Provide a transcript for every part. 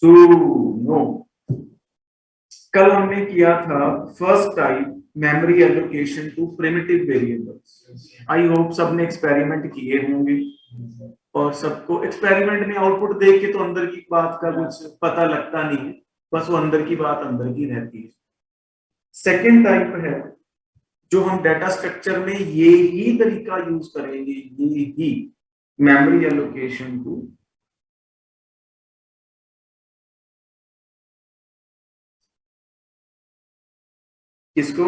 सुनो, कल हमने किया था first type memory allocation to primitive variables. I hope सबने एक्सपेरिमेंट किए होंगे और सबको एक्सपेरिमेंट में आउटपुट देख के तो अंदर की बात का कुछ पता लगता नहीं है, बस वो अंदर की बात अंदर की रहती है। सेकेंड टाइप है जो हम डाटा स्ट्रक्चर में ये ही तरीका यूज करेंगे, ये ही मेमोरी एलोकेशन टू किसको,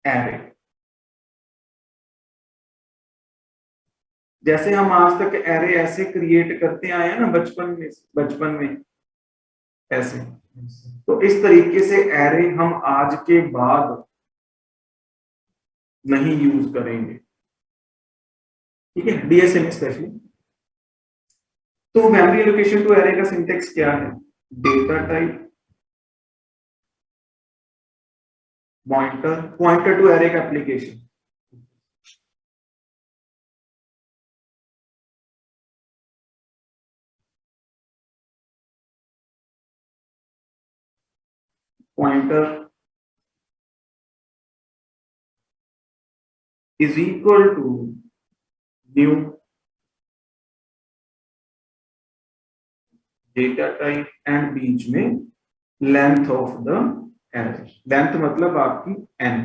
एरे। जैसे हम आज तक एरे ऐसे क्रिएट करते आए हैं ना बचपन में ऐसे, तो इस तरीके से एरे हम आज के बाद नहीं यूज करेंगे, ठीक है, डीएसए में स्पेशली। तो मेमोरी एलोकेशन टू एरे का सिंटेक्स क्या है, data type pointer to array का application, pointer is equal to new data type and बीच में length of the array। length मतलब आपकी n।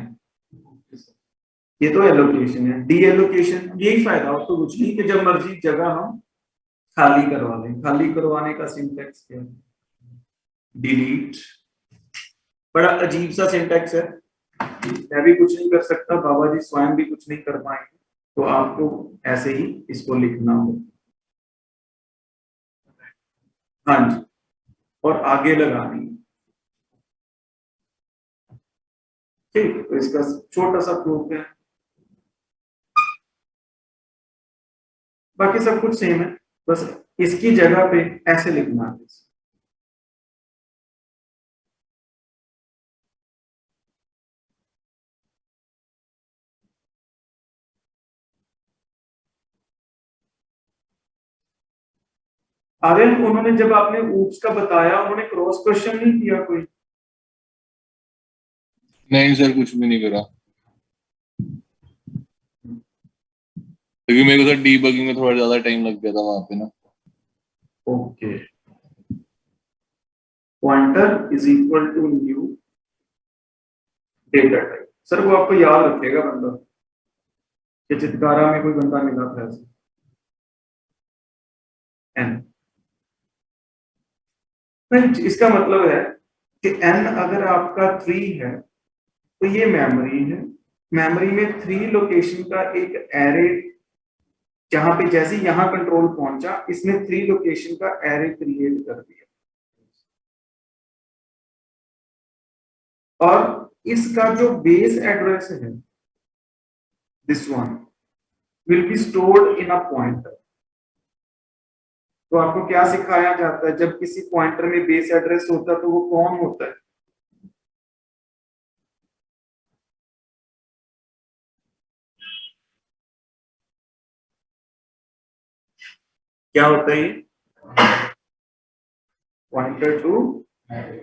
ये तो एलोकेशन है। डी एलोकेशन यही फायदा और तो कुछ नहीं कि जब मर्जी जगह हम खाली करवा लें। खाली करवाने का सिंटेक्स क्या है, डिलीट। बड़ा अजीब सा सिंटेक्स है, मैं भी कुछ नहीं कर सकता, बाबा जी स्वयं भी कुछ नहीं कर पाएंगे, तो आपको ऐसे ही इसको लिखना हो। हाँ जी, और आगे लगानी, ठीक। तो इसका छोटा सा प्रूफ है, बाकी सब कुछ सेम है, बस इसकी जगह पे ऐसे लिखना है। आर्यन, उन्होंने जब आपने ऊप्स का बताया उन्होंने क्रॉस क्वेश्चन नहीं किया कोई? नहीं सर, कुछ भी नहीं करा, क्योंकि मेरे को सर डीबगिंग में थोड़ा ज्यादा टाइम लग गया था वहां पे ना। Okay, pointer is equal to new data type. Sir वो आपको याद रखेगा बंदा, कि चित्कारा में कोई बंदा मिला था ऐसे, एन। नहीं, इसका मतलब है कि एन अगर आपका 3 है तो ये मेमोरी है। मेमोरी में 3 लोकेशन का एक एरे, जहां पे जैसे यहां कंट्रोल पहुंचा इसने 3 लोकेशन का एरे क्रिएट कर दिया, और इसका जो बेस एड्रेस है this one will be stored in a pointer. तो आपको क्या सिखाया जाता है, जब किसी पॉइंटर में बेस एड्रेस होता है तो वो कौन होता है, क्या होता है, ये पॉइंटर टू एरे।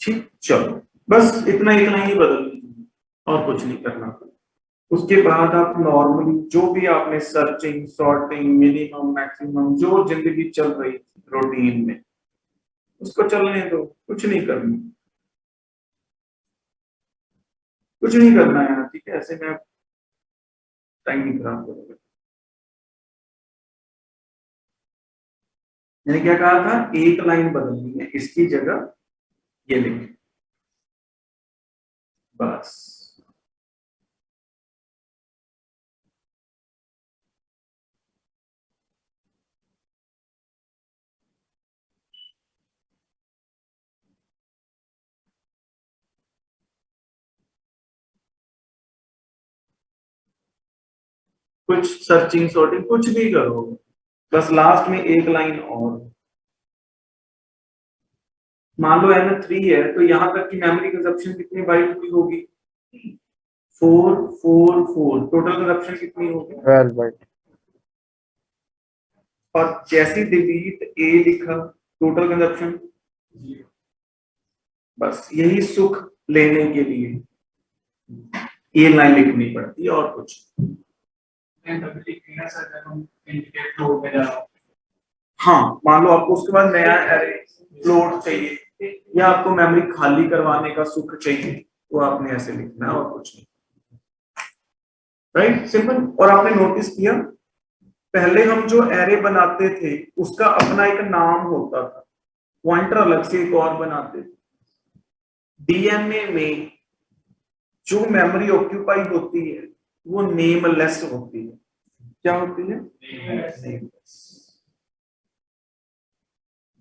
ठीक, चलो बस इतना इतना ही बदल दीजिए और कुछ नहीं करना। उसके बाद आप नॉर्मली जो भी आपने सर्चिंग, सॉर्टिंग, मिनिमम, मैक्सिमम जो जिंदगी चल रही थी रूटीन में, उसको चलने दो, कुछ नहीं करना, कुछ नहीं करना है, ठीक है। ऐसे में टाइम नहीं खराब करोगे। मैंने क्या कहा था, एक लाइन बदलनी है, इसकी जगह ये लिख, बस। कुछ सर्चिंग सॉर्टिंग कुछ भी करो, बस लास्ट में एक लाइन और। मान लो एन 3 है तो यहां तक की मेमोरी कंजप्शन कितनी बाइट की होगी, 4 4 4। टोटल कंजप्शन कितनी होगी, 12 बाइट। और जैसे डिलीट ए लिखा टोटल कंजप्शन, बस यही सुख लेने के लिए ये लाइन लिखनी पड़ती है और कुछ। हाँ, मान लो आपको उसके बाद नया एरे फ्लोट चाहिए या आपको मेमोरी खाली करवाने का सुख चाहिए, तो आपने ऐसे लिखना है और कुछ नहीं। Right, simple. और आपने नोटिस किया पहले हम जो एरे बनाते थे उसका अपना एक नाम होता था, पॉइंटर अलग से एक और बनाते थे। डीएमए में जो मेमोरी ऑक्यूपाई होती है वो नेमलेस होती है। क्या होती है? नेमलेस।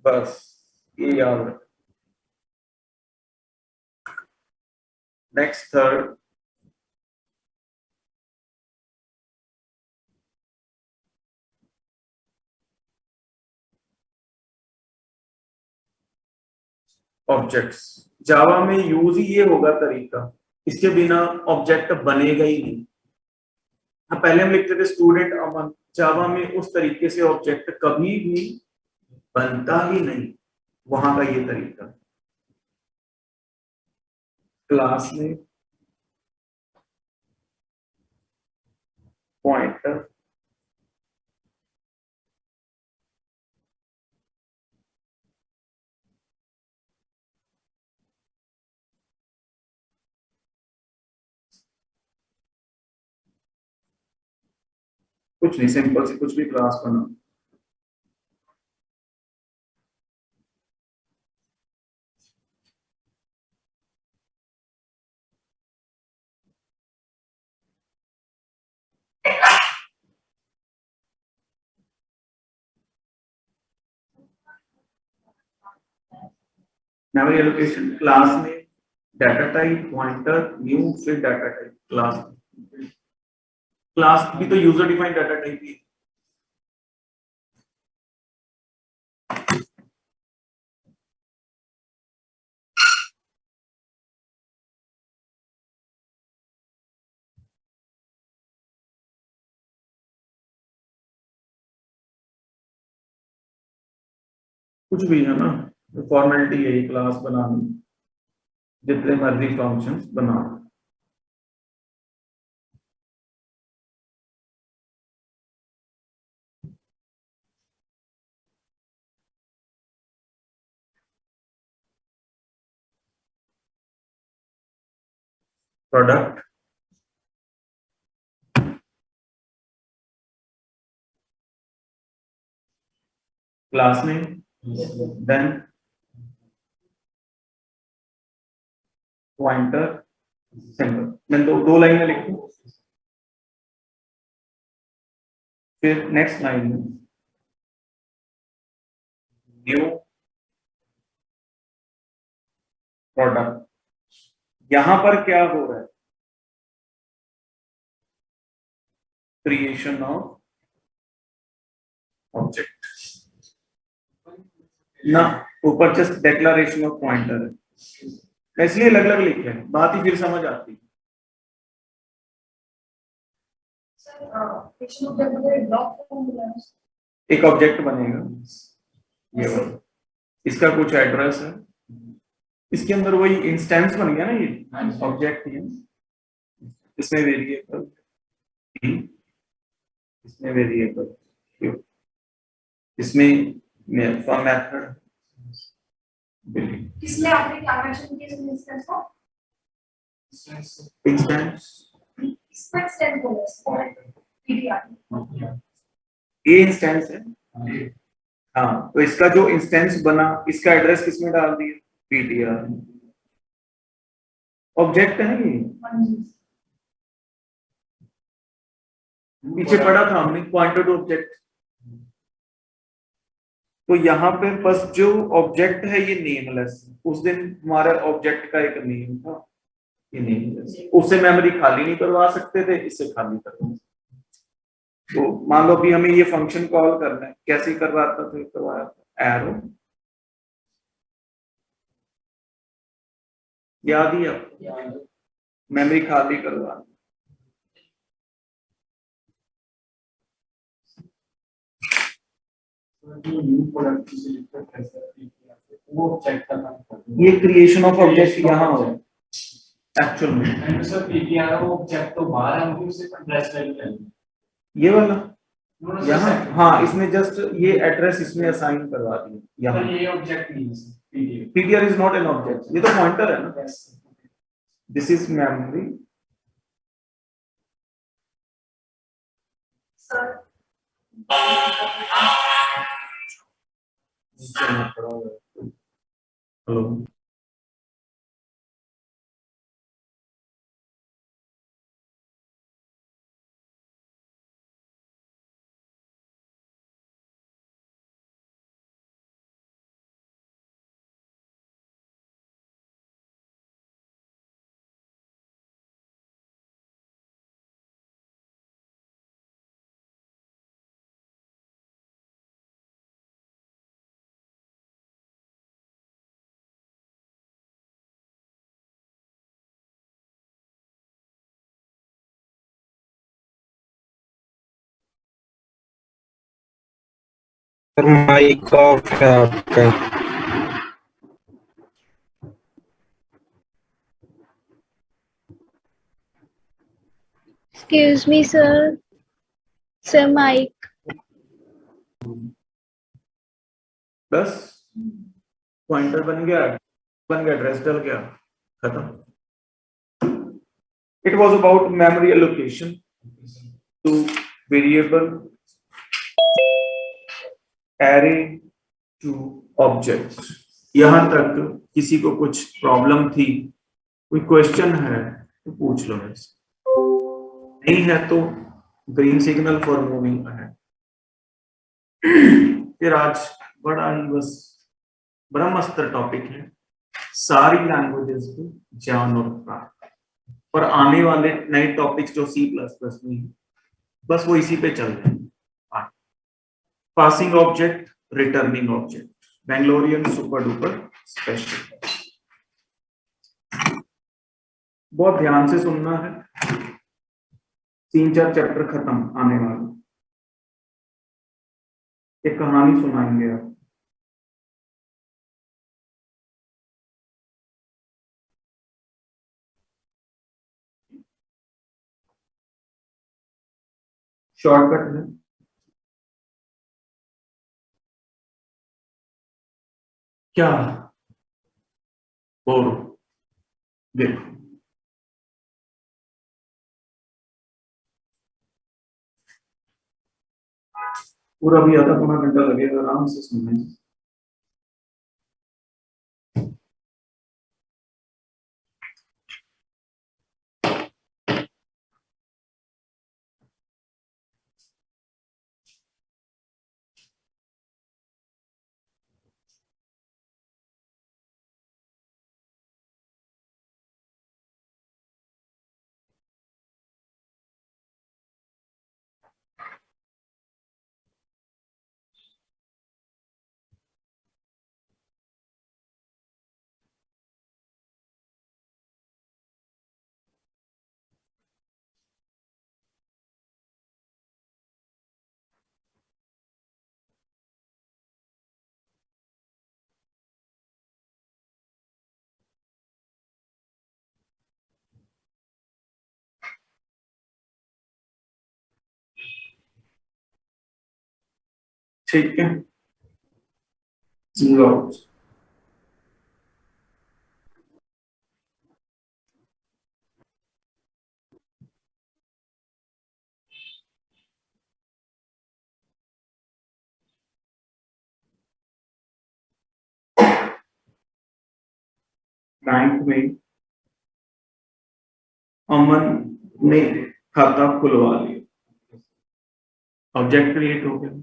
बस ये याद रखो। Next third, objects. जावा में यूज ही ये होगा तरीका, इसके बिना ऑब्जेक्ट बनेगा ही नहीं। पहले हम लिखते थे स्टूडेंट अमन, जावा में उस तरीके से ऑब्जेक्ट कभी भी बनता ही नहीं, वहां का ये तरीका। क्लास में पॉइंटर कुछ नहीं, सिंपल से कुछ भी क्लास बना। मेमोरी एलोकेशन क्लास में डाटा टाइप पॉइंटर न्यू फिर डाटा टाइप। क्लास भी तो यूजर डिफाइंड डाटा टाइप ही है। कुछ भी है ना, तो फॉर्मेलिटी यही क्लास बनानी, जितने मर्जी फंक्शंस बना। Product class name, then pointer, simple. मैं दो लाइन में लिखूं, फिर नेक्स्ट लाइन में न्यू प्रोडक्ट। यहां पर क्या हो रहा है? क्रिएशन ऑफ ऑब्जेक्ट ना, ऊपर जस्ट डेक्लरेशन ऑफ पॉइंटर है, इसलिए अलग अलग लिखे हैं, बात ही फिर समझ आती है। एक ऑब्जेक्ट बनेगा ये वाला, इसका कुछ एड्रेस है, इसके अंदर वही इंस्टेंस बन गया ना, ये ऑब्जेक्ट ही है। इसमें वेरिएबल, इसमें वेरिएबल, इसमें मेथड, किसमें आपने क्या मेंशन किया इसमें इंस्टेंस को? इंस्टेंस इसमें इंस्टेंस बोला है पीडीआर। ये इंस्टेंस है। हाँ, तो इसका जो इंस्टेंस बना इसका एड्रेस किसमें डाल दिया? पीटीआर। ऑब्जेक्ट है ये, पीछे पढ़ा था हमने पॉइंटर टू ऑब्जेक्ट। तो यहाँ पे बस जो ऑब्जेक्ट है ये नेमलेस है। उस दिन हमारा ऑब्जेक्ट का एक नेम था, ये नेमलेस। उससे मेमोरी खाली नहीं करवा सकते थे, इससे खाली करवा सकते। तो मान लो अभी हमें ये फंक्शन कॉल करना है, कैसे करवाता था? करवाया था एरो, याद ही आपको, मेमोरी खाली करवा। वो चेक करना ये क्रिएशन ऑफ ऑब्जेक्ट यहाँ हो एक्चुअल में एंड सर पीटीआर वो ऑब्जेक्ट तो बाहर है मुझे सिर्फ एड्रेस वेरी करना ये वाला है यहाँ हाँ इसमें जस्ट ये एड्रेस इसमें असाइन करवा दिया यहाँ ये ऑब्जेक्ट नहीं है sir PTR PTR is not an object ये तो पॉइंटर है ना this is memory Sir, hello sir mic off है आपका। Excuse me, sir. Sir, mic. बस पॉइंटर बन गया एड्रेस डल गया खत्म it was about memory allocation to variable array to object यहां तक किसी को कुछ प्रॉब्लम थी कोई क्वेश्चन है तो पूछ लो मेरे से नहीं है तो green signal for moving ahead फिर आज बड़ा ही बस बड़ा मस्त टॉपिक है सारी लैंग्वेजेस को जान और प्राप्त और आने वाले नए टॉपिक्स जो C++ में है बस वो इसी पे चल रहे हैं passing object returning object Bangalorean super duper special बहुत ध्यान से सुनना है 3-4 चैप्टर खत्म आने वाले एक कहानी सुनाएंगे आप शॉर्टकट है क्या और देखो पूरा भी आधा पौना घंटा लगेगा आराम से सुनने में ठीक है लो बैंक में अमन ने खाता खुलवा लिया ऑब्जेक्ट क्रिएट हो गया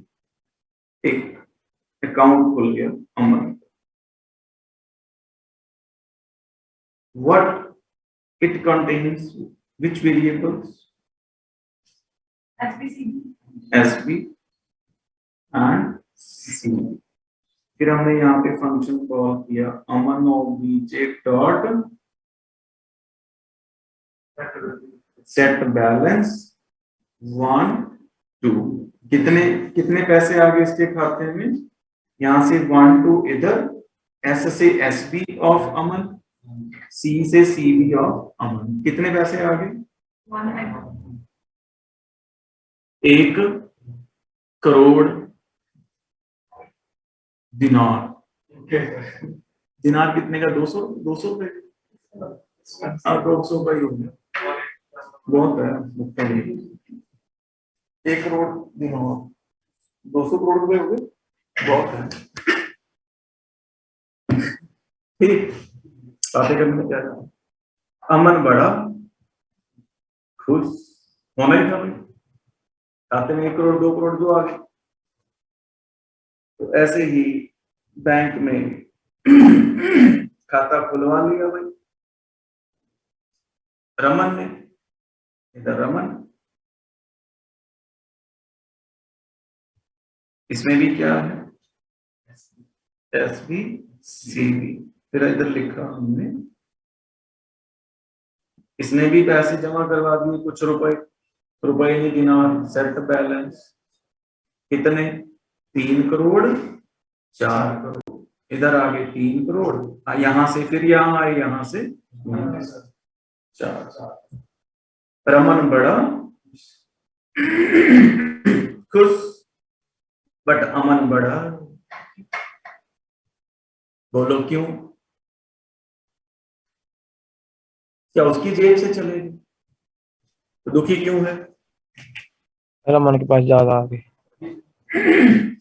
एक अकाउंट खुल गया अमन what it contains which variables SBCD. SB and C फिर हमने यहाँ पे फंक्शन कॉल किया अमन ऑब्जेक्ट डॉट सेट बैलेंस 1 2 कितने कितने पैसे आ गए इसके खाते में? यहां से 1 टू इधर, S से SB ऑफ अमन, C से CB ऑफ अमन, कितने पैसे आ गए? 1 करोड़ दिनार। दिनार कितने का? 200 रुपए। 200 का ही हो गया, बहुत है मुफ्त में। 1 करोड़ दिनार 200 करोड़ रुपए हो गए, बहुत है। ठीक, बातें करने में क्या था? अमन बड़ा खुश होना ही था भाई, खाते में 1 करोड़ 2 करोड़ जो आ गए। तो ऐसे ही बैंक में खाता खुलवा लिया भाई रमन ने। इधर रमन, इसमें भी क्या है? SB CB, फिर इधर लिखा हमने, इसने भी पैसे जमा करवा दिए कुछ रुपए, रुपए नहीं दिनार, सेट बैलेंस कितने? 3 करोड़ 4 करोड़, इधर आगे 3 करोड़, यहां से फिर यहां आए, यहां से 4। रमन बड़ा खुश, बट अमन बड़ा, बोलो क्यों? क्या उसकी जेब से चलेगी? तो दुखी क्यों है? रमन के पास ज्यादा आ गए।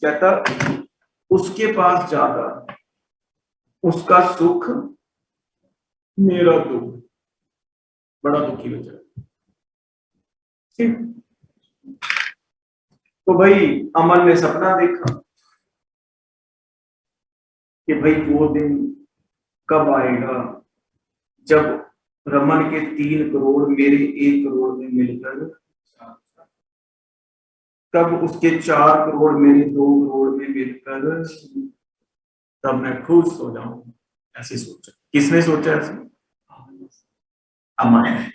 कहता उसके पास ज्यादा, उसका सुख मेरा दुख, बड़ा दुखी बेचारा। ठीक, तो भाई अमन ने सपना देखा कि भाई वो दिन कब आएगा जब रमन के 3 करोड़ मेरे 1 करोड़ में मिलकर, कब उसके 4 करोड़ मेरे 2 करोड़ में मिलकर, तब मैं खुश हो जाऊं। ऐसे सोचा। किसने सोचा ऐसे? अमन ने।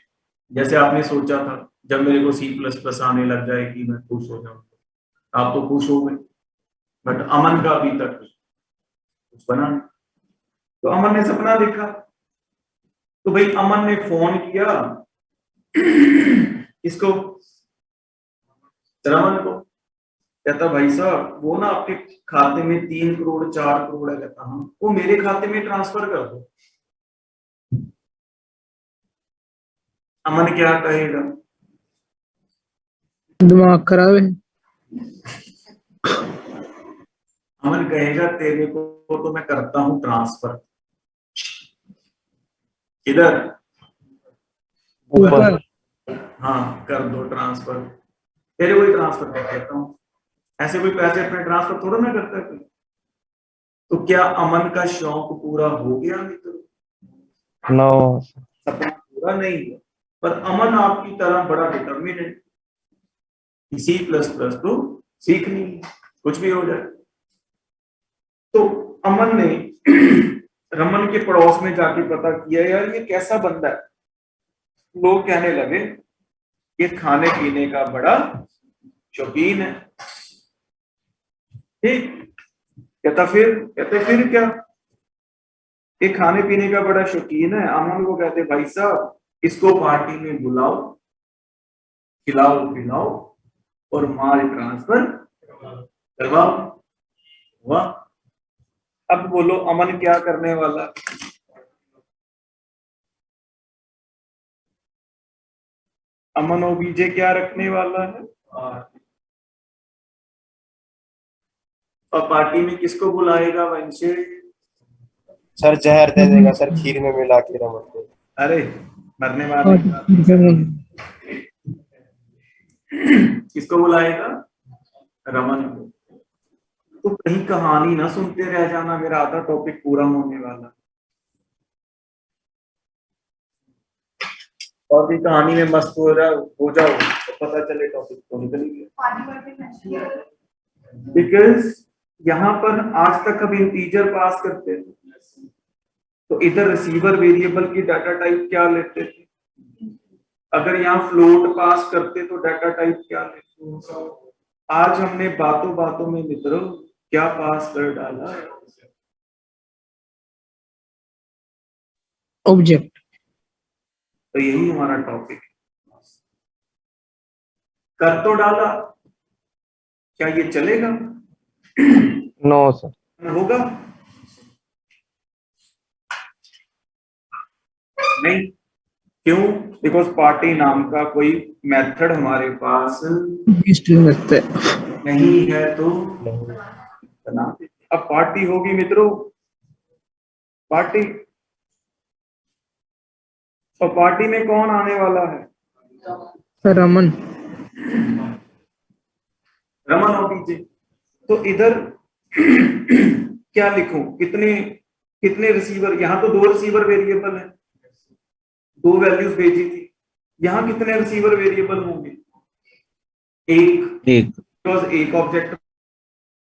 जैसे आपने सोचा था जब मेरे को C++ आने लग जाएगी मैं खुश हो जाऊं, आप तो खुश हो गए, बट अमन का अभी तक कुछ बना नहीं। तो अमन ने सपना देखा, तो भाई अमन ने फोन किया इसको, रमन को। कहता भाई साहब वो ना आपके खाते में 3 करोड़ 4 करोड़ है। कहता हाँ, वो मेरे खाते में ट्रांसफर कर दो। अमन क्या कहेगा? दिमाग खराब है। अमन कहेगा तेरे को तो मैं करता हूं ट्रांसफर। इधर ऊपर हाँ, कर दो ट्रांसफर, तेरे को ही ट्रांसफर कर देता हूं। ऐसे कोई पैसे अपने ट्रांसफर थोड़ा ना करता है कोई। तो क्या अमन का शौक पूरा हो गया मित्र? नो। सपना पूरा नहीं हुआ, पर अमन आपकी तरह बड़ा डिटर्मिनेट है, C++ तो सीखनी है, कुछ भी हो जाए। तो अमन ने रमन के पड़ोस में जाके पता किया यार ये कैसा बंदा है। लोग कहने लगे ये खाने पीने का बड़ा शौकीन है। ठीक, कहते फिर क्या? ये खाने पीने का बड़ा शौकीन है। अमन को कहते भाई साहब इसको पार्टी में बुलाओ, खिलाओ पिलाओ और माल ट्रांसफर करवाओ। वाह, अब बोलो अमन क्या करने वाला? अमन ओबीजे क्या रखने वाला है? और पार्टी में किसको बुलाएगा वंशे? सर जहर दे देगा सर खीर में मिला के रमन को। अरे मरने वाले किसको बुलाएगा? रमन को। तो कहीं कहानी ना सुनते रह जाना, मेरा आधा टॉपिक पूरा होने वाला। और भी कहानी में मस्त हो जाओ तो पता चले टॉपिक तो निकल गया। बिकॉज यहाँ पर आज तक हम इंटीजर पास करते थे, तो इधर रिसीवर वेरिएबल की डाटा टाइप क्या लेते थे। अगर यहाँ फ्लोट पास करते तो डाटा टाइप क्या लेते। आज हमने बातों बातों में मित्रों क्या पास कर डाला? ऑब्जेक्ट। तो यही हमारा टॉपिक है। कर तो डाला, क्या ये चलेगा? No sir. होगा नहीं? क्यों? बिकॉज पार्टी नाम का कोई मेथड हमारे पास नहीं है, तो बना दे। अब पार्टी होगी मित्रों, पार्टी। और पार्टी में कौन आने वाला है? रमन। रमन और डीजे। तो इधर क्या लिखूं? कितने कितने रिसीवर? यहाँ तो 2 रिसीवर वेरिएबल है, 2 वैल्यूज भेजी थी। यहाँ कितने रिसीवर वेरिएबल होंगे? एक। बिकॉज एक ऑब्जेक्ट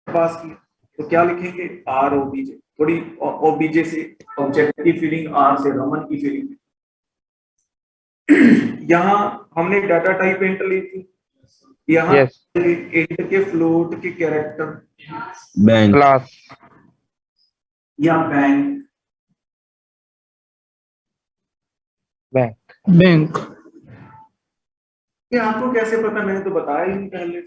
पास किया, तो क्या लिखेंगे? R OBJ. थोड़ी ओबीजे से ऑब्जेक्ट की फीलिंग, आर से रमन की फीलिंग। यहाँ हमने डाटा टाइप इंट ली थी, यहाँ इंट के फ्लोट के कैरेक्टर बैंक क्लास या बैंक। बैंक। ये आपको कैसे पता? मैंने तो बताया ही नहीं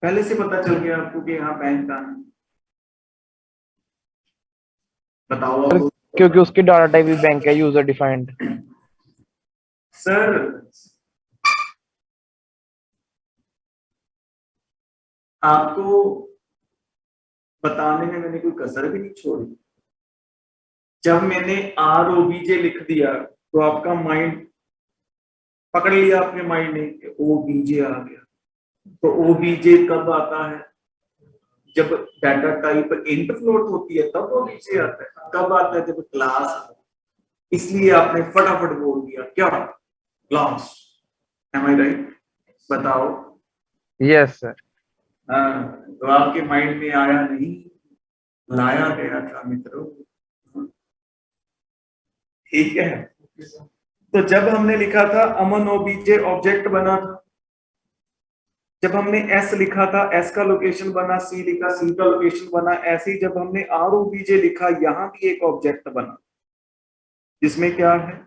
पहले से पता चल गया आपको कि यहाँ बैंक का है। बताओ आपको। क्योंकि उसकी डाटा टाइप भी बैंक है, यूजर डिफाइंड। सर आपको बताने में मैंने कोई कसर भी नहीं छोड़ी। जब मैंने आर ओबीजे लिख दिया तो आपका माइंड पकड़ लिया, अपने माइंड ने ओबीजे आ गया। तो ओबीजे कब आता है? जब डाटा टाइप इंट फ्लोट होती है तब ओबीजे आता है। कब आता है? जब क्लास आता है। इसलिए आपने फटाफट बोल दिया क्या? क्लास। एम आई राइट? बताओ। Yes sir. हाँ, तो आपके माइंड में आया नहीं, लाया गया था मित्रों। ठीक है। तो जब हमने लिखा था अमन ओबीजे ऑब्जेक्ट बना था। जब हमने एस लिखा था एस का लोकेशन बना, सी लिखा सी का लोकेशन बना। ऐसे ही जब हमने आर ओबीजे लिखा, यहां भी एक ऑब्जेक्ट बना जिसमें क्या है?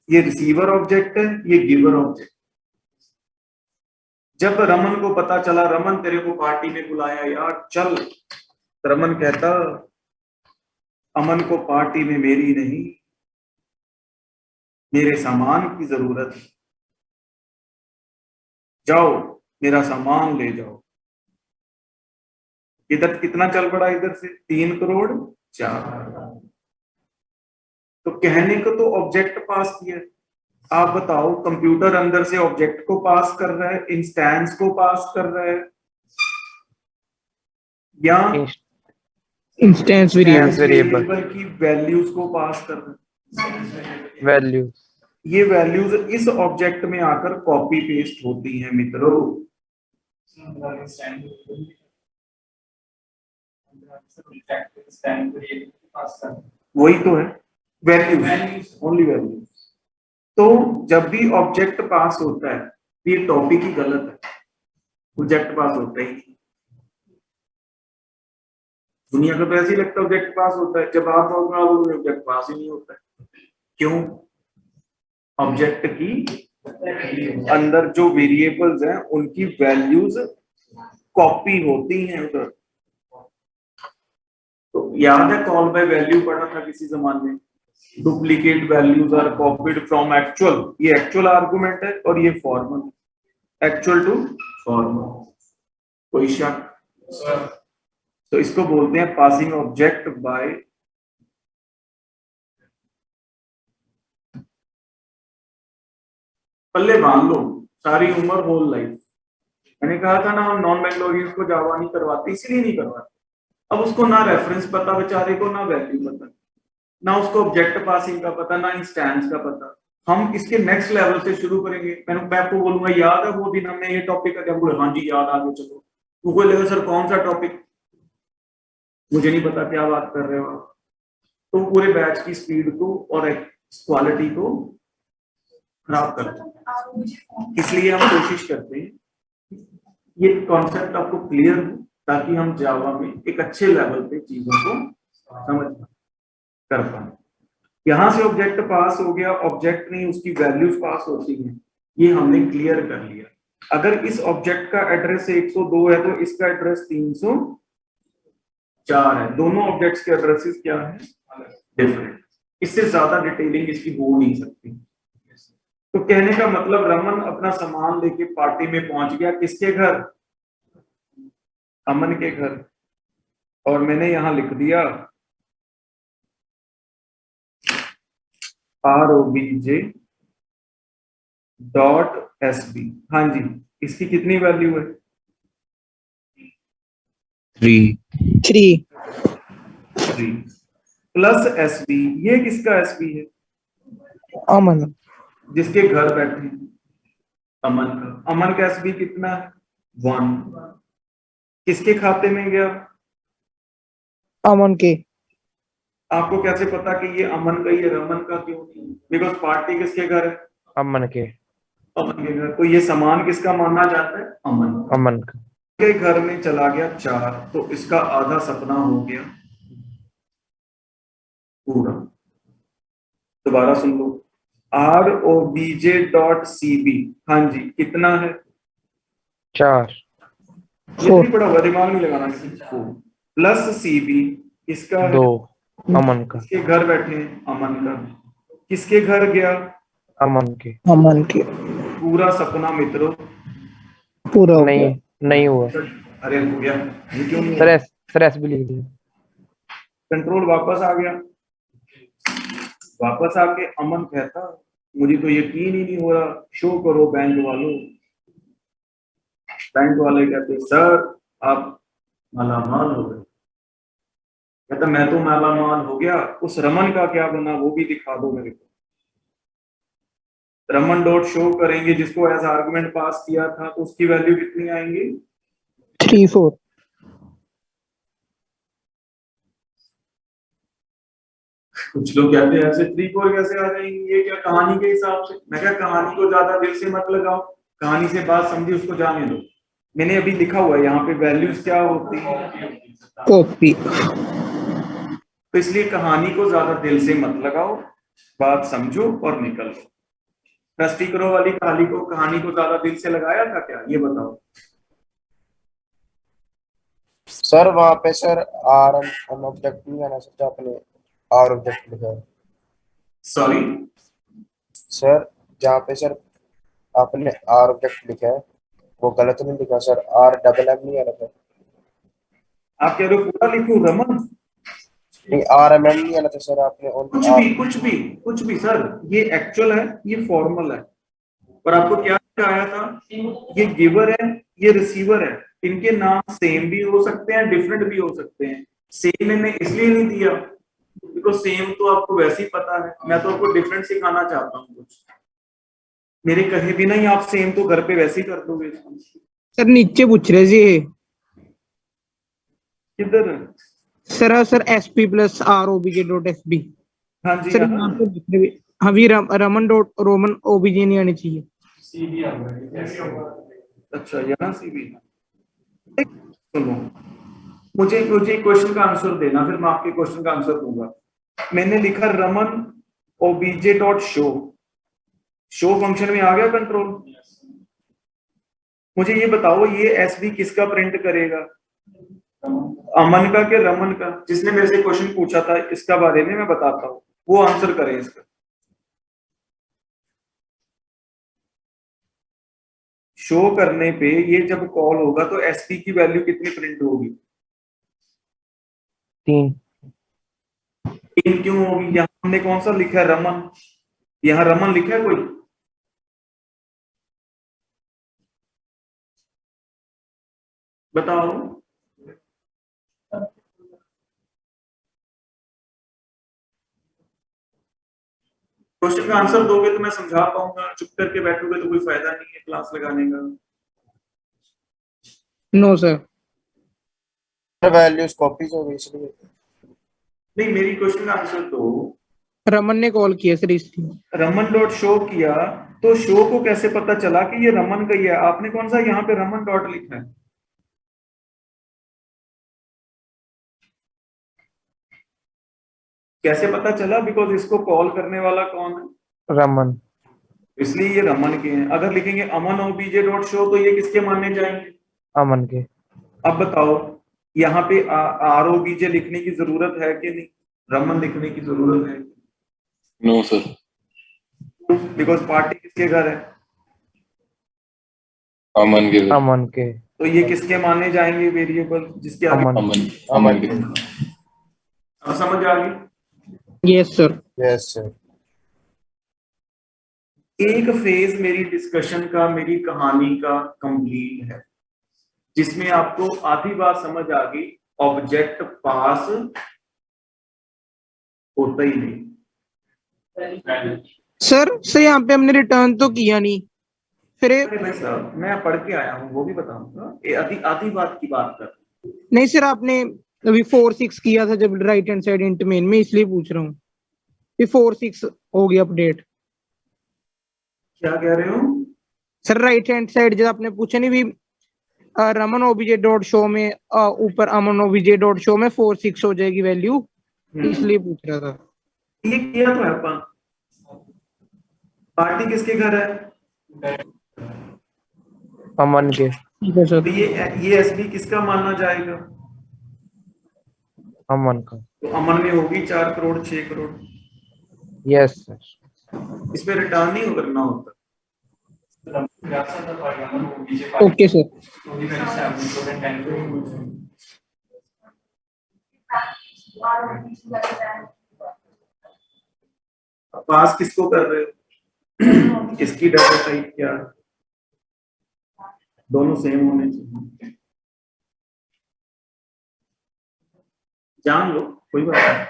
ये रिसीवर ऑब्जेक्ट है, ये गिवर ऑब्जेक्ट। जब रमन को पता चला, रमन तेरे को पार्टी में बुलाया यार चल, रमन कहता अमन को पार्टी में मेरी नहीं, मेरे सामान की जरूरत है, जाओ मेरा सामान ले जाओ। इधर कितना चल पड़ा? इधर से 3 करोड़ 4। तो कहने को तो ऑब्जेक्ट पास किया। आप बताओ, कंप्यूटर अंदर से ऑब्जेक्ट को पास कर रहा है, इंस्टेंस को पास कर रहा है, या इंस्टेंस वेरिएबल की वैल्यूज को पास कर रहा है? वैल्यूज। ये वैल्यूज इस ऑब्जेक्ट में आकर कॉपी पेस्ट होती हैं मित्रों। वही तो है, वैल्यूज, ओनली वैल्यूज। तो जब भी ऑब्जेक्ट पास होता है, ये टॉपिक ही गलत है। ऑब्जेक्ट पास होता ही नहीं। दुनिया को तो ऐसे ही लगता है ऑब्जेक्ट पास होता है। जब आप ऑब्जेक्ट पास ही नहीं होता है। क्यों? ऑब्जेक्ट की अंदर जो वेरिएबल्स हैं उनकी वैल्यूज कॉपी होती हैं उधर। तो याद है कॉल बाय वैल्यू पढ़ा था किसी जमाने में? Duplicate values are copied from actual. ये एक्चुअल आर्गुमेंट है और ये फॉर्मल, एक्चुअल टू फॉर्मल। कोई शक? तो इसको बोलते हैं पासिंग ऑब्जेक्ट बाय पल्ले बांध लो सारी उम्र, होल लाइफ। मैंने कहा था ना, हम नॉन मैंगलोरियंस को जावा नहीं करवाते, इसलिए नहीं करवाते। अब उसको ना रेफरेंस पता बेचारे को, ना वैल्यू पता, ना उसको ऑब्जेक्ट पासिंग का पता, ना इंस्टेंस का पता। हम इसके नेक्स्ट लेवल से शुरू करेंगे। मैं आपको बोलूंगा याद है वो दिन हमने ये टॉपिक का? बोले हाँ जी याद, आगे चलो। तो कोई लेगा सर कौन सा टॉपिक? मुझे नहीं पता क्या बात कर रहे हो आप। तो पूरे बैच की स्पीड को और क्वालिटी को खराब करता है। इसलिए हम कोशिश करते हैं ये कॉन्सेप्ट आपको क्लियर हो, ताकि हम जावा में एक अच्छे लेवल पे चीजों को समझ कर पाए। यहां से ऑब्जेक्ट पास हो गया, ऑब्जेक्ट नहीं उसकी वैल्यूज पास होती हैं, ये हमने क्लियर कर लिया। अगर इस ऑब्जेक्ट का एड्रेस 102 है तो इसका एड्रेस 304 है, दोनों ऑब्जेक्ट्स के एड्रेसेस क्या है, डिफरेंट। इससे ज्यादा डिटेलिंग इसकी हो नहीं सकती। तो कहने का मतलब रमन अपना सामान लेके पार्टी में पहुंच गया, किसके घर, अमन के घर, और मैंने यहां लिख दिया ROBJ.SB। हाँ जी, इसकी कितनी वैल्यू है, 3 3 प्लस SB। ये किसका SB है, अमन जिसके घर बैठे हैं, अमन का। अमन का SB कितना है, 1। किसके खाते में गया, अमन के आपको कैसे पता कि ये अमन का ही है, रमन का क्यों नहीं, बिकॉज पार्टी किसके घर है, अमन के अमन के घर। तो ये सामान किसका माना जाता है, अमन का के घर में चला गया 4, तो इसका आधा सपना हो गया पूरा। दोबारा सुन लो, ROBJ.CB, हाँ जी कितना है, 4 ये नहीं पड़ा हुआ, दिमाग नहीं लगाना किसी को। प्लस CB, इसका है 2 अमन का किसके घर बैठे हैं, अमन का। किसके घर गया, अमन के पूरा सपना मित्रों पूरा नहीं हुआ अरे हो गया, ये क्यों नहीं सर हुआ? सर एस भी लिख दिया। कंट्रोल वापस आ गया। वापस आके अमन कहता मुझे तो यकीन ही नहीं हो रहा, शो करो बैंक वालों। बैंक वाले कहते सर आप मालामाल हो गए। कहता मैं तो मालामाल हो गया, उस रमन का क्या बना वो भी दिखा दो मेरे को। रमन डॉट शो करेंगे, जिसको एज आर्गुमेंट पास किया था, तो उसकी वैल्यू कितनी आएंगी, 3 4 कुछ लोग कहते हैं ऐसे 3 4 कैसे आ जाएंगे, ये क्या कहानी के हिसाब से। मैं क्या, कहानी को ज्यादा दिल से मत लगाओ, कहानी से बात समझी उसको जाने दो। मैंने अभी लिखा हुआ है यहाँ पे वैल्यूज क्या होती है, कॉपी तो इसलिए कहानी को ज्यादा दिल से मत लगाओ, बात समझो और निकल लो। ट्रस्टी करो वाली कहानी को ज्यादा दिल से लगाया था क्या, ये बताओ। सर वहाँ पे सर आर अन ऑब्जेक्ट नहीं आना सर, आपने आर ऑब्जेक्ट लिखा है सॉरी सर, जहाँ पे सर आपने आर ऑब्जेक्ट लिखा है वो गलत नहीं लिखा सर, RMM नहीं आना था। आप कह रहे हो पूरा लिखूं रमन, नहीं RMM नहीं आना था सर, आपने कुछ भी सर, ये एक्चुअल है, ये फॉर्मल है। और आपको क्या आया था, ये गिवर है, ये रिसीवर है, इनके नाम सेम भी हो सकते हैं, डिफरेंट भी हो सकते हैं। सेम मैंने इसलिए नहीं दिया बिकॉज सेम तो आपको वैसे ही पता है, मैं तो आपको डिफरेंट सिखाना चाहता हूँ कुछ। मेरे कहे बिना ही आप सेम तो घर पे वैसे ही कर दोगे। सर नीचे पूछ रहे जी किधर, सर SP प्लस ROBJ.SB हाँ जी सर हाँ। यहाँ पे लिख रहे हैं। अभी रमन डॉट रोमन OBJ नहीं आनी चाहिए। सीबी आ गया कैसे होगा। अच्छा यहाँ CB, सुनो मुझे क्वेश्चन का आंसर देना, फिर मैं आपके क्वेश्चन का आंसर दूंगा। मैंने लिखा रमन OBJ.show, शो फंक्शन में आ गया कंट्रोल। मुझे ये बताओ ये SB किसका प्रिंट करेगा, अमन का के रमन का। जिसने मेरे से क्वेश्चन पूछा था इसका बारे में मैं बताता हूँ, वो आंसर करें इसका। शो करने पे ये जब कॉल होगा तो SB की वैल्यू कितनी प्रिंट होगी, 3 3 क्यों होगी, यहाँ हमने कौन सा लिखा है, रमन। यहाँ रमन लिखा है कोई, बताओ। क्वेश्चन का आंसर दोगे तो मैं समझा पाऊंगा, चुप करके बैठोगे तो कोई फायदा नहीं है क्लास लगाने का। नो सर वैल्यूज कॉपीज हो गई इसलिए। नहीं मेरी क्वेश्चन का आंसर तो रमन ने कॉल किया सर इसलिए। रमन डॉट शो किया तो शो को कैसे पता चला कि ये रमन का ही है? आपने कौन सा यहाँ पे रमन डॉट लिखा है? कैसे पता चला? बिकॉज इसको कॉल करने वाला कौन है? रमन। इसलिए ये रमन के हैं। अगर लिखेंगे अमन ओबीजे डॉट शो तो ये किसके माने जाएंगे? अमन के। अब बताओ, यहाँ पे आर ओ बीजे लिखने की जरूरत है कि नहीं? रमन लिखने की जरूरत है? No sir. बिकॉज पार्टी किसके घर है? अमन के। अमन के। तो ये किसके माने जाएंगे वेरिएबल जिसके आगे? अमन। अमन। अमन के। अब समझ आ गई? Yes sir. Yes sir. एक फेज मेरी डिस्कशन का, मेरी कहानी का कंप्लीट है, जिसमें आपको आधी बात समझ आ गई, ऑब्जेक्ट पास होता ही नहीं। सर यहाँ पे हमने रिटर्न तो किया नहीं, फिर अरे भाई साहब, मैं पढ़ के आया हूँ, वो भी बताऊंगा। ये आधी आधी बात की बात कर। नहीं सर, आपने अभी 4-6 किया था जब right hand side int main में, इसलिए पूछ रहा हूँ। ये 4-6 हो गया अपडेट। क्या कह रहे हो? सर राइट हैंड साइड जब आपने पूछा नहीं भी रमन ओबीजे डॉट शो में ऊपर अमन ओबीजे डॉट शो में 4-6 हो जाएगी वैल्यू, इसलिए पूछ रहा था। ये किया तो है अपन। पार्टी किसके घर है? अमन के। ठीक है सर। तो ये एसबी किसका मानना जाएगा? अमन का। तो अमन में होगी 4 करोड़ 6 करोड़। Yes sir. इसमें रिटर्न नहीं करना होता। Okay sir. पास किसको कर रहे हो? किसकी डाटा टाइप क्या? दोनों सेम होने चाहिए। जान लो, कोई बात नहीं।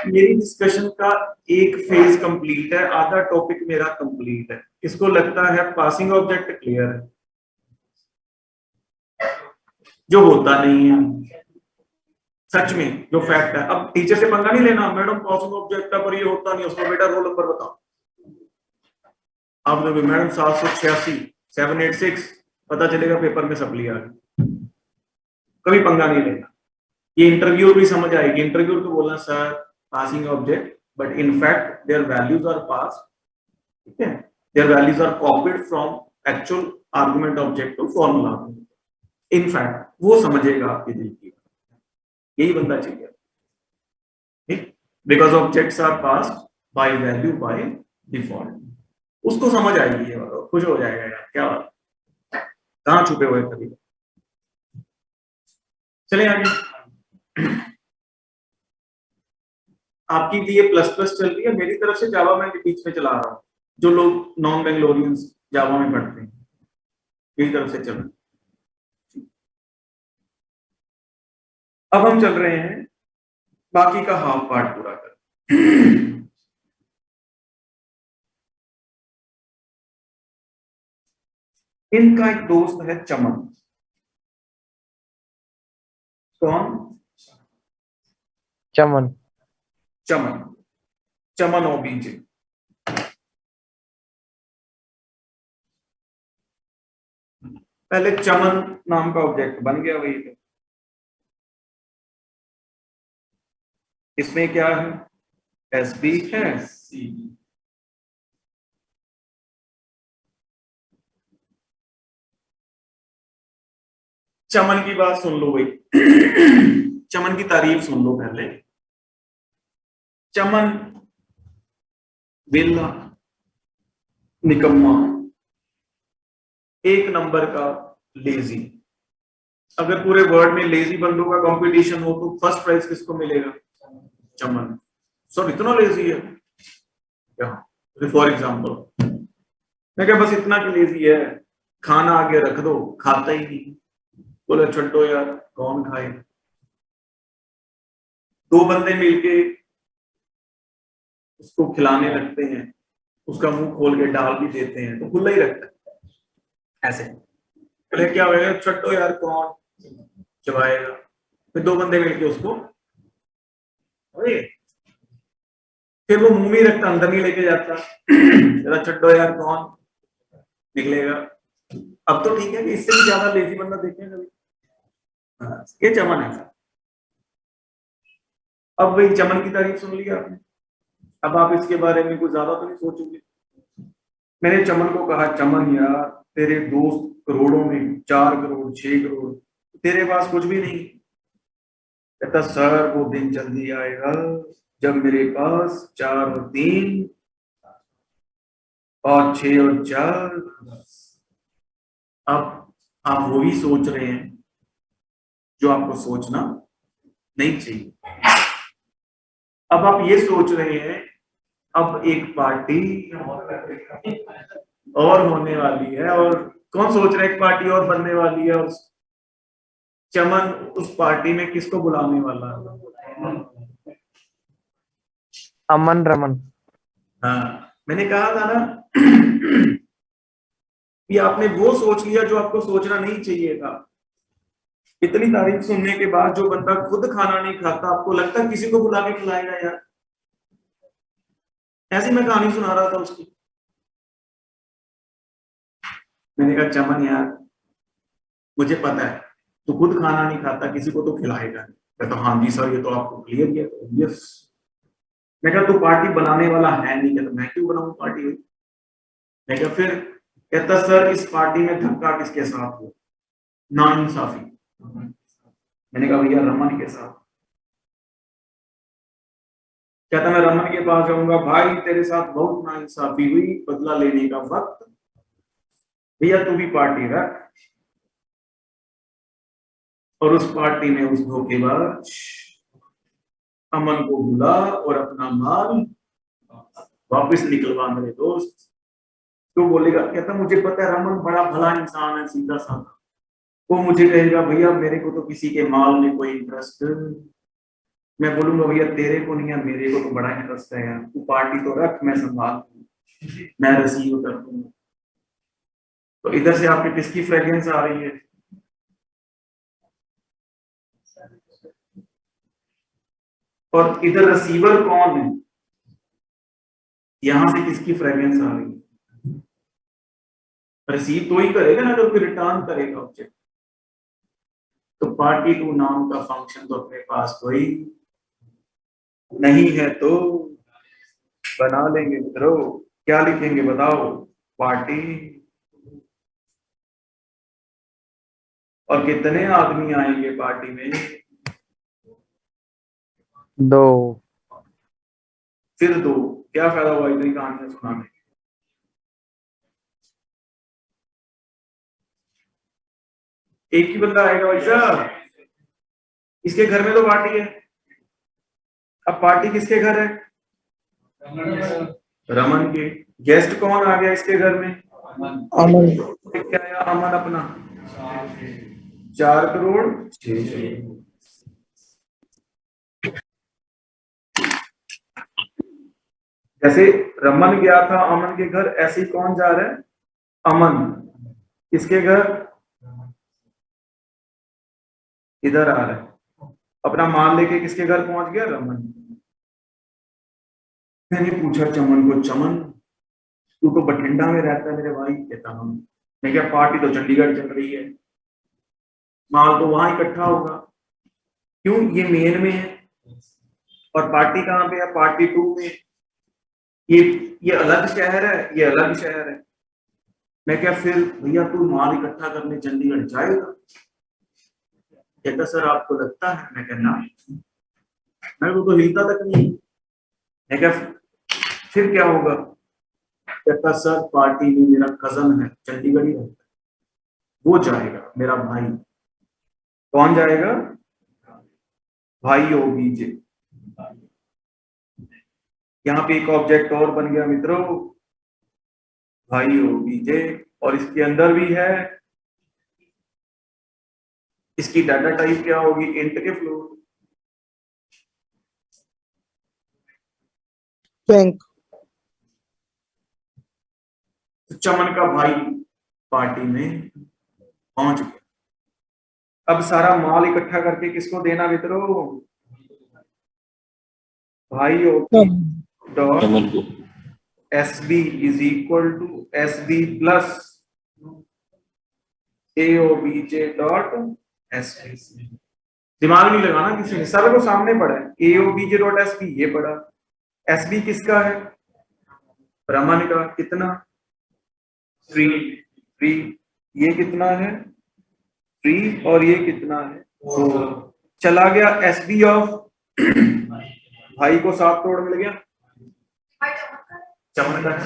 मेरी डिस्कशन का एक फेज कंप्लीट है, आधा टॉपिक मेरा कंप्लीट है। किसको लगता है पासिंग ऑब्जेक्ट क्लियर है? जो होता नहीं है सच में, जो फैक्ट है। अब टीचर से पंगा नहीं लेना, मैडम पासिंग ऑब्जेक्ट है पर ये होता नहीं, उसको बेटा रोल नंबर बताओ। आप देखो मैडम 786 786, पता चलेगा पेपर में सप्ली आ गई। कभी पंगा नहीं लेना। ये इंटरव्यू भी समझ आएगी। इंटरव्यू को बोलना sir passing object, but in fact their values are pass, ठीक है, their values are copied from actual argument object to formal argument. In fact वो समझेगा आपके दिल की, यही बंदा चाहिए, ठीक। Because objects are passed by value by default. उसको समझ आएगी, ये बात खुश हो जाएगा यार, क्या बात, कहाँ छुपे हुए कभी। चले आगे। आपकी भी ये प्लस प्लस चल रही है, मेरी तरफ से जावा मैं बीच में चला रहा हूँ। जो लोग नॉन बेंगलोरियंस जावा में पढ़ते हैं, मेरी तरफ से चल रहा है। अब हम चल रहे हैं बाकी का हाफ पार्ट पूरा कर। इनका एक दोस्त है चमन। कौन? चमन। चमन। चमन ओबीजे। पहले चमन नाम का ऑब्जेक्ट बन गया वही पे। इसमें क्या है? एसबी है, चमन की बात सुन लो भाई। चमन की तारीफ सुन लो पहले। चमन वेला, निकम्मा, एक नंबर का लेजी। अगर पूरे वर्ल्ड में लेजी बंदों का कंपटीशन हो तो फर्स्ट प्राइज किसको मिलेगा? चमन। सर इतना लेजी है क्या? फॉर एग्जाम्पल मैं क्या बस इतना कि लेजी है, खाना आगे रख दो खाता ही नहीं। बोले छड्डो यार कौन खाए। दो बंदे मिलके उसको खिलाने लगते हैं, उसका मुंह खोल के डाल भी देते हैं तो खुला ही रखता है ऐसे। बोले क्या होगा, छड्डो यार कौन चबाएगा। फिर दो बंदे मिलके उसको, अरे फिर वो मुंह में ही रखता, अंदर नहीं लेके जाता। जरा छड्डो यार, कौन निकलेगा। अब तो ठीक है कि इससे भी ज्यादा लेजी बंदा देखें कभी। हाँ, ये चमन है। अब भाई चमन की तारीफ सुन ली आपने, अब आप इसके बारे में कुछ ज्यादा तो नहीं सोचोगे। मैंने चमन को कहा, चमन यार तेरे दोस्त करोड़ों में, 4 करोड़ 6 करोड़, तेरे पास कुछ भी नहीं। कहता सर वो दिन जल्दी आएगा जब मेरे पास 4 और 3 और 6 और 4। अब आप वही सोच रहे हैं जो आपको सोचना नहीं चाहिए। अब आप ये सोच रहे हैं अब एक पार्टी और होने वाली है, और कौन सोच रहा है एक पार्टी और बनने वाली है, और चमन उस पार्टी में किसको बुलाने वाला है? अमन रमन। हाँ, मैंने कहा था ना कि आपने वो सोच लिया जो आपको सोचना नहीं चाहिए था। इतनी तारीफ सुनने के बाद जो बंदा खुद खाना नहीं खाता, आपको लगता है किसी को बुला के खिलाएगा यार? ऐसी मैं कहानी सुना रहा था उसकी। मैंने कहा चमन यार मुझे पता है तू खुद खाना नहीं खाता, किसी को तो खिलाएगा नहीं। कहता हाँ जी सर, ये तो आपको क्लियर किया। यस। मैं कहा तू पार्टी बनाने वाला है नहीं। कहता मैं क्यों बनाऊं पार्टी? मैं कहा फिर? कहता सर इस पार्टी में धक्का किसके साथ हुआ? नाइंसाफी। मैंने कहा भैया रमन के साथ। कहता मैं रमन के पास जाऊंगा, भाई तेरे साथ बहुत नाइंसाफी हुई, बदला लेने का वक्त। भैया तू भी पार्टी रख, और उस पार्टी में उस धोखेबाज अमन को बुला और अपना माल वापस निकलवा मेरे दोस्त। तो बोलेगा, कहता मुझे पता है रमन बड़ा भला इंसान है, सीधा साधा। वो मुझे कहेगा भैया मेरे को तो किसी के माल में कोई इंटरेस्ट। मैं बोलूंगा भैया तेरे को नहीं है, मेरे को तो बड़ा इंटरेस्ट है यार, तू पार्टी तो रख, मैं संभाल, मैं रिसीव कर दूंगा। तो इधर से आपके किसकी फ्रेग्रेंस आ रही है? और इधर रिसीवर कौन है? यहां से किसकी फ्रेग्रेंस आ रही है? रिसीव तो ही करेगा ना अगर कोई रिटर्न करेगा ऑब्जेक्ट। तो पार्टी टू नाम का फंक्शन तो अपने पास कोई नहीं है, तो बना लेंगे मित्रों। क्या लिखेंगे बताओ? पार्टी। और कितने आदमी आएंगे पार्टी में? 2। फिर 2। क्या फायदा हुआ इतनी कहानियां सुनाने? एक ही बंदा आएगा भाई साहब, इसके घर में तो पार्टी है। अब पार्टी किसके घर है? रमन के। गेस्ट कौन आ गया इसके घर में? अमन। क्या आया अमन अपना? 4 करोड़ 6। जैसे रमन गया था अमन के घर, ऐसे ही कौन जा रहा है? अमन किसके घर? इधर आ रहा है, अपना माल लेके किसके घर पहुंच गया? रमन। मैंने पूछा चमन को, चमन तू तो बठिंडा में रहता है मेरे भाई। कहता हम। मैं क्या, पार्टी तो चंडीगढ़ चल रही है, माल तो वहां इकट्ठा होगा। क्यों? ये मेन में है। और पार्टी कहाँ पे है? पार्टी 2 में। ये अलग शहर है, ये अलग शहर है। मैं क्या फिर भैया तू माल इकट्ठा करने चंडीगढ़ जाएगा? कहता सर आपको लगता है? मैं कहना मैं वो तो हिलता तक नहीं। मैं क्या फिर क्या होगा? कहता सर पार्टी में मेरा कजन है, चंडीगढ़ ही रहता है, वो जाएगा, मेरा भाई। कौन जाएगा? भाई ओबीजे। यहाँ पे एक ऑब्जेक्ट और बन गया मित्रों, भाई ओबीजे। और इसके अंदर भी है, इसकी डाटा टाइप क्या होगी? इंट के फ्लोट। बैंक। तो चमन का भाई पार्टी में पहुंच गया। अब सारा माल इकट्ठा करके किसको देना मित्रों? भाई ओबीजे। डॉट चमन को SB is equal to SB plus AOBJ dot SB। दिमाग नहीं लगाना किसी ने, सर को सामने पढ़ा है, AOBJ डॉट SB ये पढ़ा, SB किसका है, रमन का, कितना 3, ये कितना है 3 और ये कितना है 4, चला गया SB ऑफ भाई को 7 करोड़ मिल गया, भाई चमत्कार चमत्कार,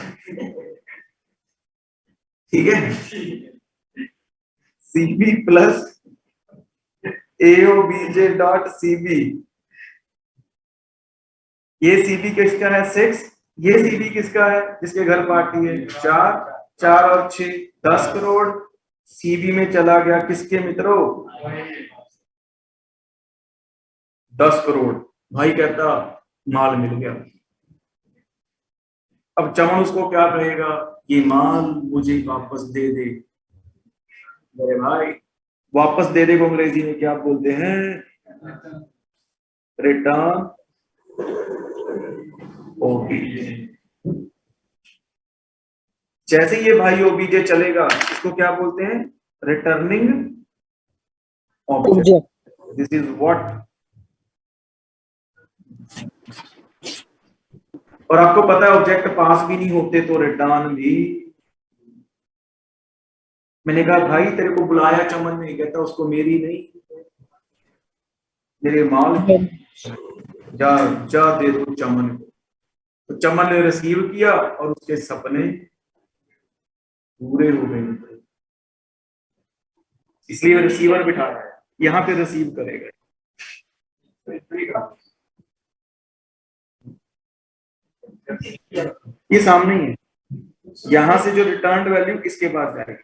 ठीक है। CB plus AOBJ dot CB, ये CB किसका है 6, ये CB किसका है जिसके घर पार्टी है 4 और 6 10 करोड़, CB में चला गया किसके मित्रों 10 करोड़, भाई कहता माल मिल गया। अब चमन उसको क्या कहेगा, ये माल मुझे वापस दे दे, मेरे भाई वापस दे दे को अंग्रेजी में क्या बोलते हैं, रिटर्न ओबीजे। जैसे ये भाई ओबीजे चलेगा इसको क्या बोलते हैं, returning object. This is what, और आपको पता है ऑब्जेक्ट पास भी नहीं होते तो रिटर्न भी। मैंने कहा भाई तेरे को बुलाया चमन ने, कहता उसको मेरी नहीं मेरे माल जा जा दे दो चमन को। तो चमन ने रिसीव किया और उसके सपने पूरे हो गए, इसलिए रिसीवर बिठाया है, यहाँ पे रिसीव करेगा। ये सामने ही है, यहां से जो रिटर्न वैल्यू इसके बाद जाएगी,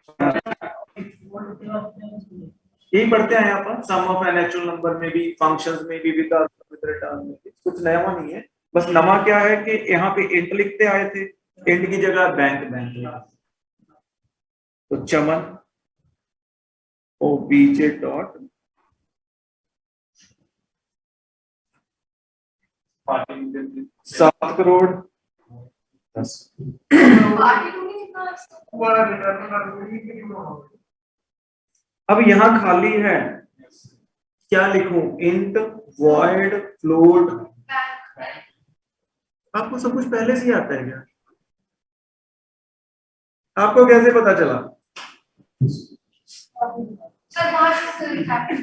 यही पढ़ते हैं यहाँ पर, सम ऑफ एन नेचुरल नंबर में भी, फंक्शंस में भी, विद रिटर्न में भी, कुछ नया नहीं है। बस नमा क्या है कि यहाँ पे इंट लिखते आए थे, इंट की जगह बैंक बैंक, तो चमन ओबीजे डॉट 7 करोड़ 10। पार्टी को नहीं इतना अब यहाँ खाली है, क्या लिखूं, इंट वॉइड फ्लोट, आपको सब कुछ पहले से ही आता है क्या, आपको कैसे पता चला? सर वहां से लिखा है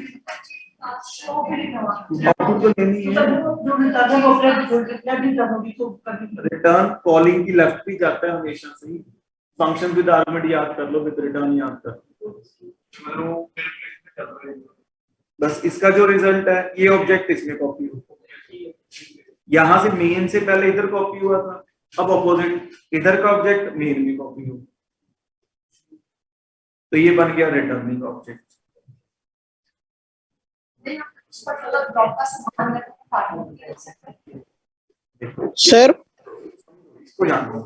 शो भी लिखा हुआ आउटपुट तो लेनी है, रिटर्न कॉलिंग की लेफ्ट भी जाता है हमेशा से ही, फंक्शन विद आर्गुमेंट याद कर लो, विद रिटर्न याद कर लो, बस इसका जो रिजल्ट है ये ऑब्जेक्ट इसमें कॉपी हो, यहां से मेन से पहले इधर कॉपी हुआ था, अब अपोजिट इधर का ऑब्जेक्ट मेन में कॉपी हो, तो ये बन गया रिटर्निंग ऑब्जेक्ट। सर इसको जान लो,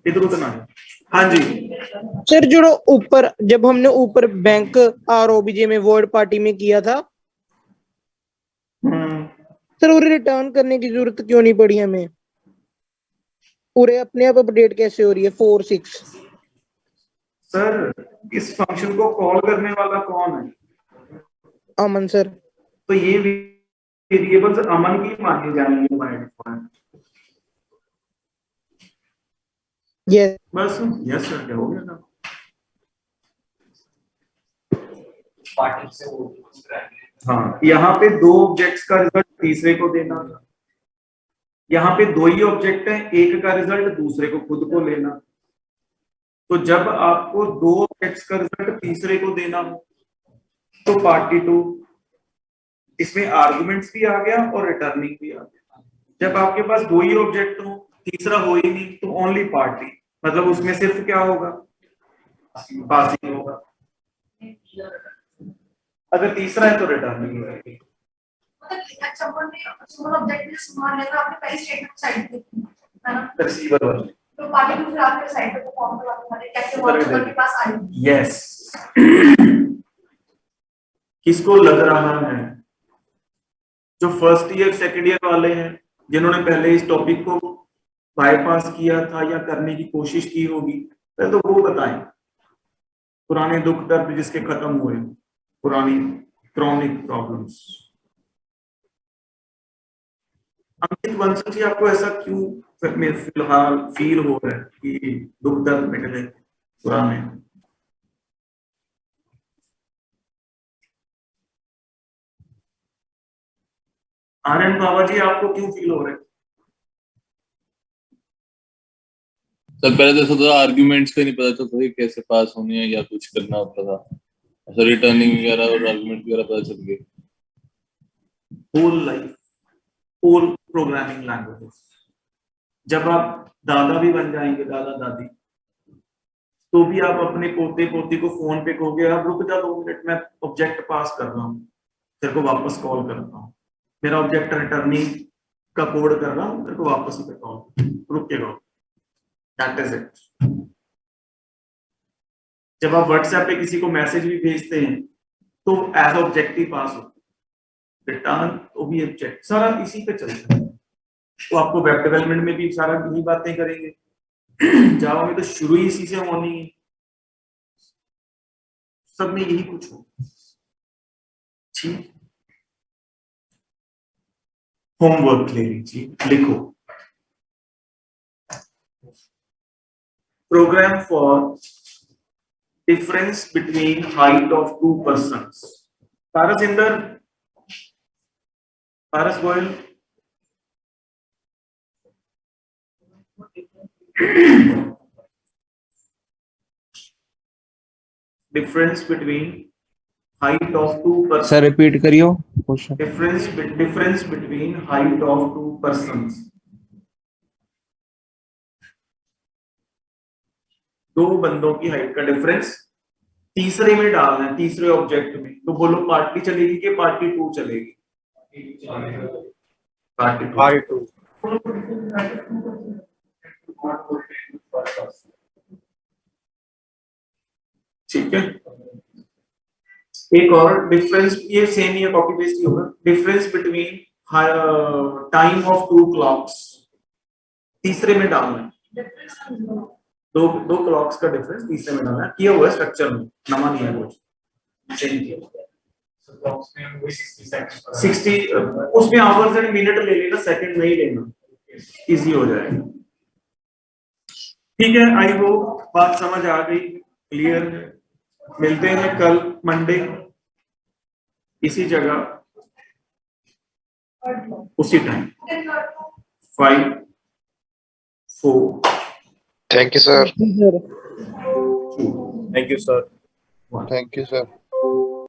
इधर उधर ना, हाँ जी सर जो ऊपर जब हमने ऊपर बैंक आरओबीजे में वर्ड पार्टी में किया था सर, उन्हें रिटर्न करने की जरूरत क्यों नहीं पड़ी हमें, पूरे अपने आप अपडेट कैसे हो रही है 4 6? सर इस फंक्शन को कॉल करने वाला कौन है, अमन सर। तो ये वेरिएबल्स अमन की माने जाएंगे बाय डिफॉल्ट, यस बस यस सर, क्या हो गया ना, पार्टी से वो हाँ यहाँ पे 2 ऑब्जेक्ट्स का रिजल्ट तीसरे को देना था, यहाँ पे 2 ही ऑब्जेक्ट हैं, एक का रिजल्ट दूसरे को खुद को लेना, तो जब आपको 2 ऑब्जेक्ट्स का रिजल्ट तीसरे को देना हो तो पार्टी 2, इसमें आर्गुमेंट्स भी आ गया और रिटर्निंग भी आ गया। जब आपके पास 2 ही ऑब्जेक्ट हो, तीसरा हो ही नहीं, तो ओनली पार्टी, मतलब उसमें सिर्फ क्या होगा, पासिंग होगा, अगर तीसरा है तो रिटर्निंग होगी। मतलब चमन ने सुमन ऑब्जेक्ट में सुमन लेगा आपने पहले स्टेटमेंट साइड पे है ना, रिसीवर वाले, तो पार्टी को फिर आपने साइड पे परफॉर्म करवा के कैसे वो चमन के पास आई, यस किसको लग रहा है, जो फर्स्ट ईयर सेकंड ईयर वाले हैं जिन्होंने पहले इस टॉपिक को बाईपास किया था या करने की कोशिश की होगी, पहले तो वो बताएं। पुराने दुख दर्द जिसके खत्म हुए, पुरानी क्रॉनिक प्रॉब्लम्स। अंकित बंसल जी, आपको ऐसा क्यों फिलहाल फील हो रहा है कि दुख दर्द मिट गए पुराने? आर्यन बाबा जी, आपको क्यों फील हो रहा है? सर पहले तो ऐसा था, आर्ग्यूमेंट्स का नहीं पता चलता था कैसे पास होनी है या कुछ करना होता था, ऐसा रिटर्निंग वगैरह और आर्गुमेंट वगैरह पता चल गए। Whole life, whole programming languages. जब आप दादा भी बन जाएंगे, दादा दादी, तो भी आप अपने पोते पोती को फोन पे कहोगे, आप रुक जा 2 मिनट, मैं ऑब्जेक्ट पास कर रहा हूँ, तेरे को वापस कॉल करता हूँ, मेरा ऑब्जेक्ट रिटर्निंग का कोड कर रहा हूँ, तेरे को वापस ही पे कॉल, रुक के रहो। That is it. जब आप व्हाट्सएप पे किसी को मैसेज भी भेजते हैं तो एज ऑब्जेक्ट ही पास होता है, रिटर्न तो भी ऑब्जेक्ट, सारा इसी पे चलता है। तो आपको वेब डेवलपमेंट में भी सारा यही बातें करेंगे, जावा में तो शुरू ही इसी से होनी है, सब में यही कुछ हो। ठीक, होमवर्क ले लीजिए, लिखो program for difference between height of 2 persons। Paras Inder, Paras Goyal, difference between height of 2 persons। Sir repeat करियो question. difference between height of 2 persons। दो बंदों की हाइट का डिफरेंस तीसरे में डालना है, तीसरे ऑब्जेक्ट में। तो बोलो पार्टी चलेगी कि पार्टी 2 चलेगी? पार्टी 2। ठीक है, एक और डिफरेंस, ये सेम ही है, कॉपी पेस्ट ही होगा। Difference between time of 2 clocks, तीसरे में डालना है। दो क्लॉक्स का डिफरेंस तीसरे में डालना है, किया हुआ है स्ट्रक्चर में, नवा नहीं है कुछ। 60 उसमें आवर्स एंड मिनट ले लेना, सेकंड नहीं लेना, इजी हो जाएगा। ठीक है, आई होप बात समझ आ गई, क्लियर है। मिलते हैं कल मंडे इसी जगह उसी time 5 4 thank you sir. Thank you sir. Thank you sir.